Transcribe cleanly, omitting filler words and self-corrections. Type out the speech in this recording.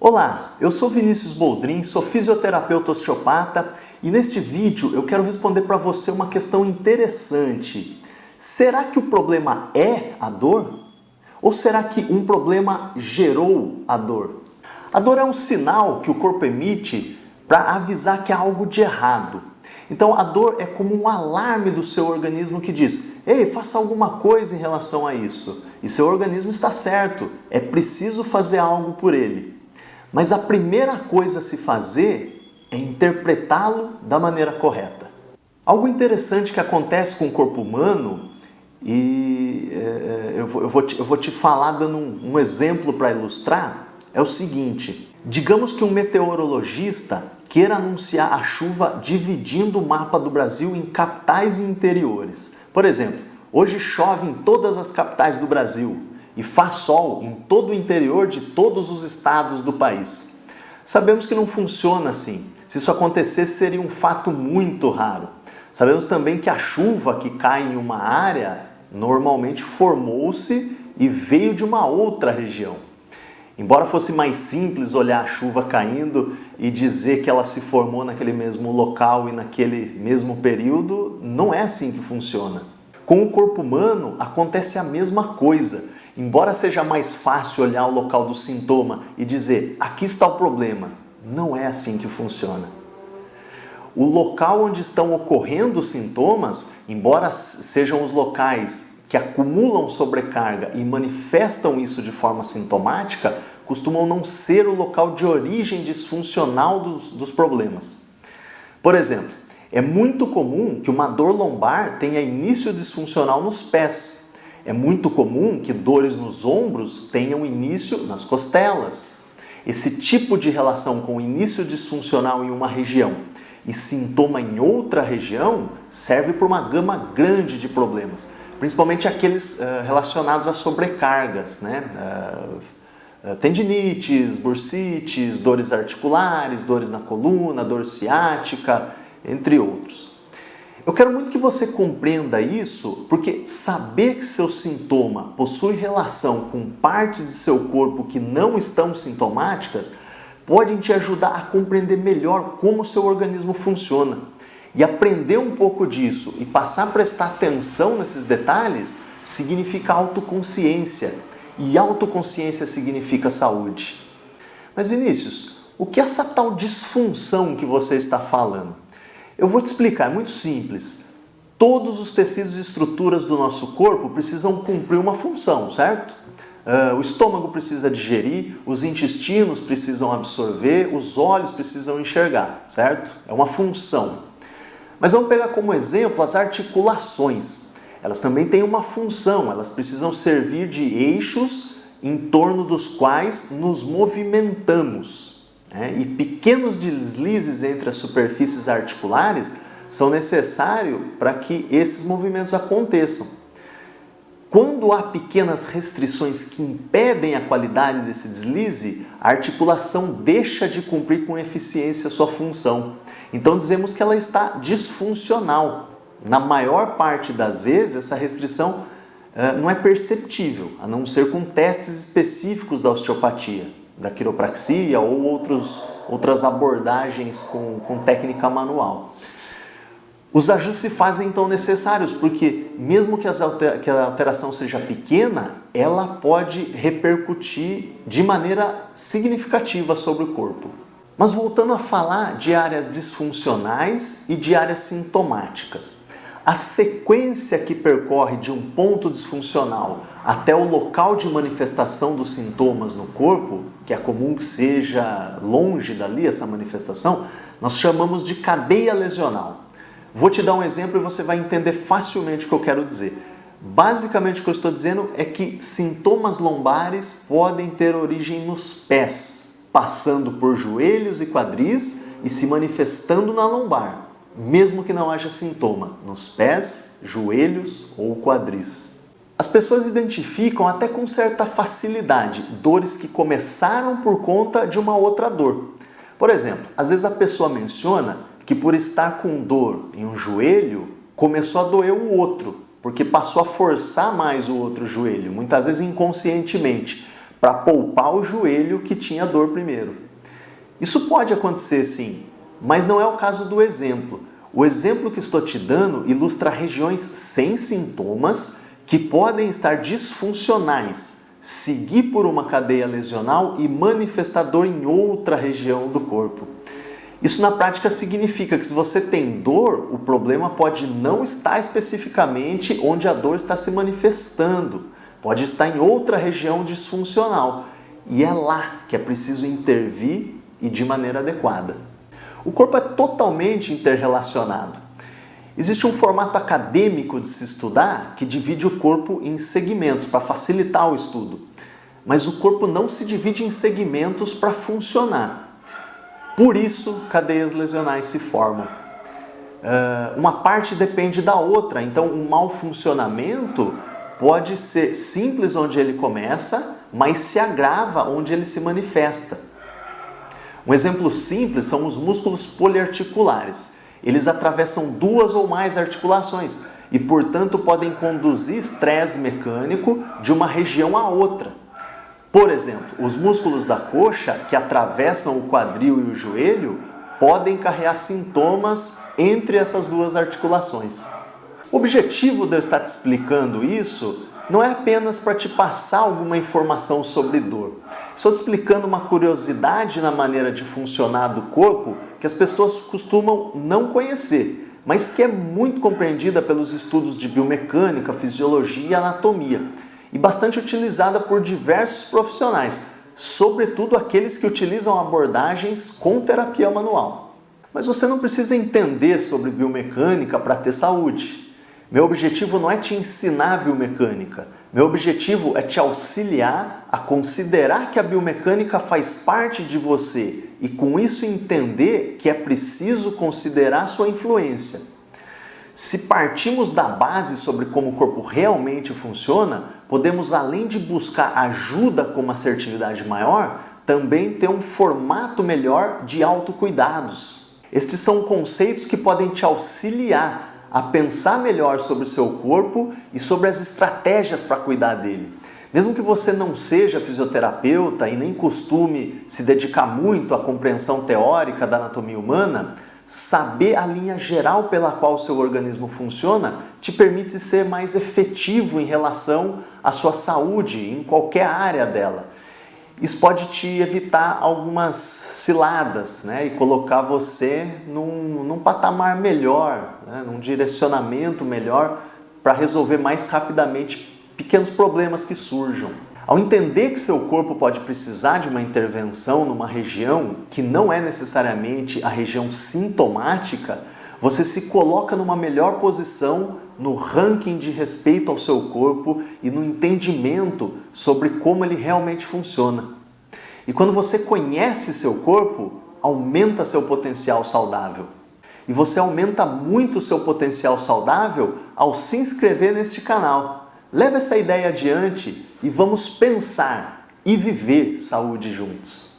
Olá, eu sou Vinícius Boldrin, sou fisioterapeuta osteopata e neste vídeo eu quero responder para você uma questão interessante. Será que o problema é a dor? Ou será que um problema gerou a dor? A dor é um sinal que o corpo emite para avisar que há algo de errado. Então a dor é como um alarme do seu organismo que diz: ei, faça alguma coisa em relação a isso. E seu organismo está certo, é preciso fazer algo por ele. Mas a primeira coisa a se fazer é interpretá-lo da maneira correta. Algo interessante que acontece com o corpo humano, e eu vou te falar dando um exemplo para ilustrar, é o seguinte: digamos que um meteorologista queira anunciar a chuva dividindo o mapa do Brasil em capitais e interiores. Por exemplo, hoje chove em todas as capitais do Brasil e faz sol em todo o interior de todos os estados do país. Sabemos que não funciona assim. Se isso acontecesse, seria um fato muito raro. Sabemos também que a chuva que cai em uma área normalmente formou-se e veio de uma outra região. Embora fosse mais simples olhar a chuva caindo e dizer que ela se formou naquele mesmo local e naquele mesmo período, não é assim que funciona. Com o corpo humano acontece a mesma coisa. Embora seja mais fácil olhar o local do sintoma e dizer, aqui está o problema, não é assim que funciona. O local onde estão ocorrendo os sintomas, embora sejam os locais que acumulam sobrecarga e manifestam isso de forma sintomática, costumam não ser o local de origem disfuncional dos problemas. Por exemplo, é muito comum que uma dor lombar tenha início disfuncional nos pés. É muito comum que dores nos ombros tenham início nas costelas. Esse tipo de relação com início disfuncional em uma região e sintoma em outra região serve para uma gama grande de problemas, principalmente aqueles relacionados a sobrecargas, né? Tendinites, bursites, dores articulares, dores na coluna, dor ciática, entre outros. Eu quero muito que você compreenda isso, porque saber que seu sintoma possui relação com partes de seu corpo que não estão sintomáticas pode te ajudar a compreender melhor como o seu organismo funciona. E aprender um pouco disso e passar a prestar atenção nesses detalhes significa autoconsciência. E autoconsciência significa saúde. Mas Vinícius, o que é essa tal disfunção que você está falando? Eu vou te explicar, é muito simples. Todos os tecidos e estruturas do nosso corpo precisam cumprir uma função, certo? O estômago precisa digerir, os intestinos precisam absorver, os olhos precisam enxergar, certo? É uma função. Mas vamos pegar como exemplo as articulações. Elas também têm uma função, elas precisam servir de eixos em torno dos quais nos movimentamos. E pequenos deslizes entre as superfícies articulares são necessários para que esses movimentos aconteçam. Quando há pequenas restrições que impedem a qualidade desse deslize, a articulação deixa de cumprir com eficiência a sua função. Então dizemos que ela está disfuncional. Na maior parte das vezes, essa restrição não é perceptível, a não ser com testes específicos da osteopatia, da quiropraxia ou outras abordagens com técnica manual. Os ajustes se fazem então necessários, porque mesmo que a alteração seja pequena, ela pode repercutir de maneira significativa sobre o corpo. Mas voltando a falar de áreas disfuncionais e de áreas sintomáticas. A sequência que percorre de um ponto disfuncional até o local de manifestação dos sintomas no corpo, que é comum que seja longe dali essa manifestação, nós chamamos de cadeia lesional. Vou te dar um exemplo e você vai entender facilmente o que eu quero dizer. Basicamente o que eu estou dizendo é que sintomas lombares podem ter origem nos pés, passando por joelhos e quadris e se manifestando na lombar, mesmo que não haja sintoma nos pés, joelhos ou quadris. As pessoas identificam até com certa facilidade dores que começaram por conta de uma outra dor. Por exemplo, às vezes a pessoa menciona que por estar com dor em um joelho, começou a doer o outro, porque passou a forçar mais o outro joelho, muitas vezes inconscientemente, para poupar o joelho que tinha dor primeiro. Isso pode acontecer sim, mas não é o caso do exemplo. O exemplo que estou te dando ilustra regiões sem sintomas que podem estar disfuncionais, seguir por uma cadeia lesional e manifestar dor em outra região do corpo. Isso na prática significa que se você tem dor, o problema pode não estar especificamente onde a dor está se manifestando, pode estar em outra região disfuncional e é lá que é preciso intervir e de maneira adequada. O corpo é totalmente interrelacionado. Existe um formato acadêmico de se estudar que divide o corpo em segmentos para facilitar o estudo, mas o corpo não se divide em segmentos para funcionar. Por isso, cadeias lesionais se formam. Uma parte depende da outra, então um mau funcionamento pode ser simples onde ele começa, mas se agrava onde ele se manifesta. Um exemplo simples são os músculos poliarticulares. Eles atravessam duas ou mais articulações e, portanto, podem conduzir estresse mecânico de uma região a outra. Por exemplo, os músculos da coxa, que atravessam o quadril e o joelho, podem carregar sintomas entre essas duas articulações. O objetivo de eu estar te explicando isso não é apenas para te passar alguma informação sobre dor. Estou explicando uma curiosidade na maneira de funcionar do corpo que as pessoas costumam não conhecer, mas que é muito compreendida pelos estudos de biomecânica, fisiologia e anatomia, e bastante utilizada por diversos profissionais, sobretudo aqueles que utilizam abordagens com terapia manual. Mas você não precisa entender sobre biomecânica para ter saúde. Meu objetivo não é te ensinar biomecânica, meu objetivo é te auxiliar a considerar que a biomecânica faz parte de você e com isso entender que é preciso considerar sua influência. Se partimos da base sobre como o corpo realmente funciona, podemos, além de buscar ajuda com uma assertividade maior, também ter um formato melhor de autocuidados. Estes são conceitos que podem te auxiliar a pensar melhor sobre o seu corpo e sobre as estratégias para cuidar dele. Mesmo que você não seja fisioterapeuta e nem costume se dedicar muito à compreensão teórica da anatomia humana, saber a linha geral pela qual o seu organismo funciona te permite ser mais efetivo em relação à sua saúde, em qualquer área dela. Isso pode te evitar algumas ciladas, né? E colocar você num patamar melhor, né? Num direcionamento melhor para resolver mais rapidamente pequenos problemas que surjam. Ao entender que seu corpo pode precisar de uma intervenção numa região que não é necessariamente a região sintomática, você se coloca numa melhor posição no ranking de respeito ao seu corpo e no entendimento sobre como ele realmente funciona. E quando você conhece seu corpo, aumenta seu potencial saudável. E você aumenta muito o seu potencial saudável ao se inscrever neste canal. Leve essa ideia adiante e vamos pensar e viver saúde juntos.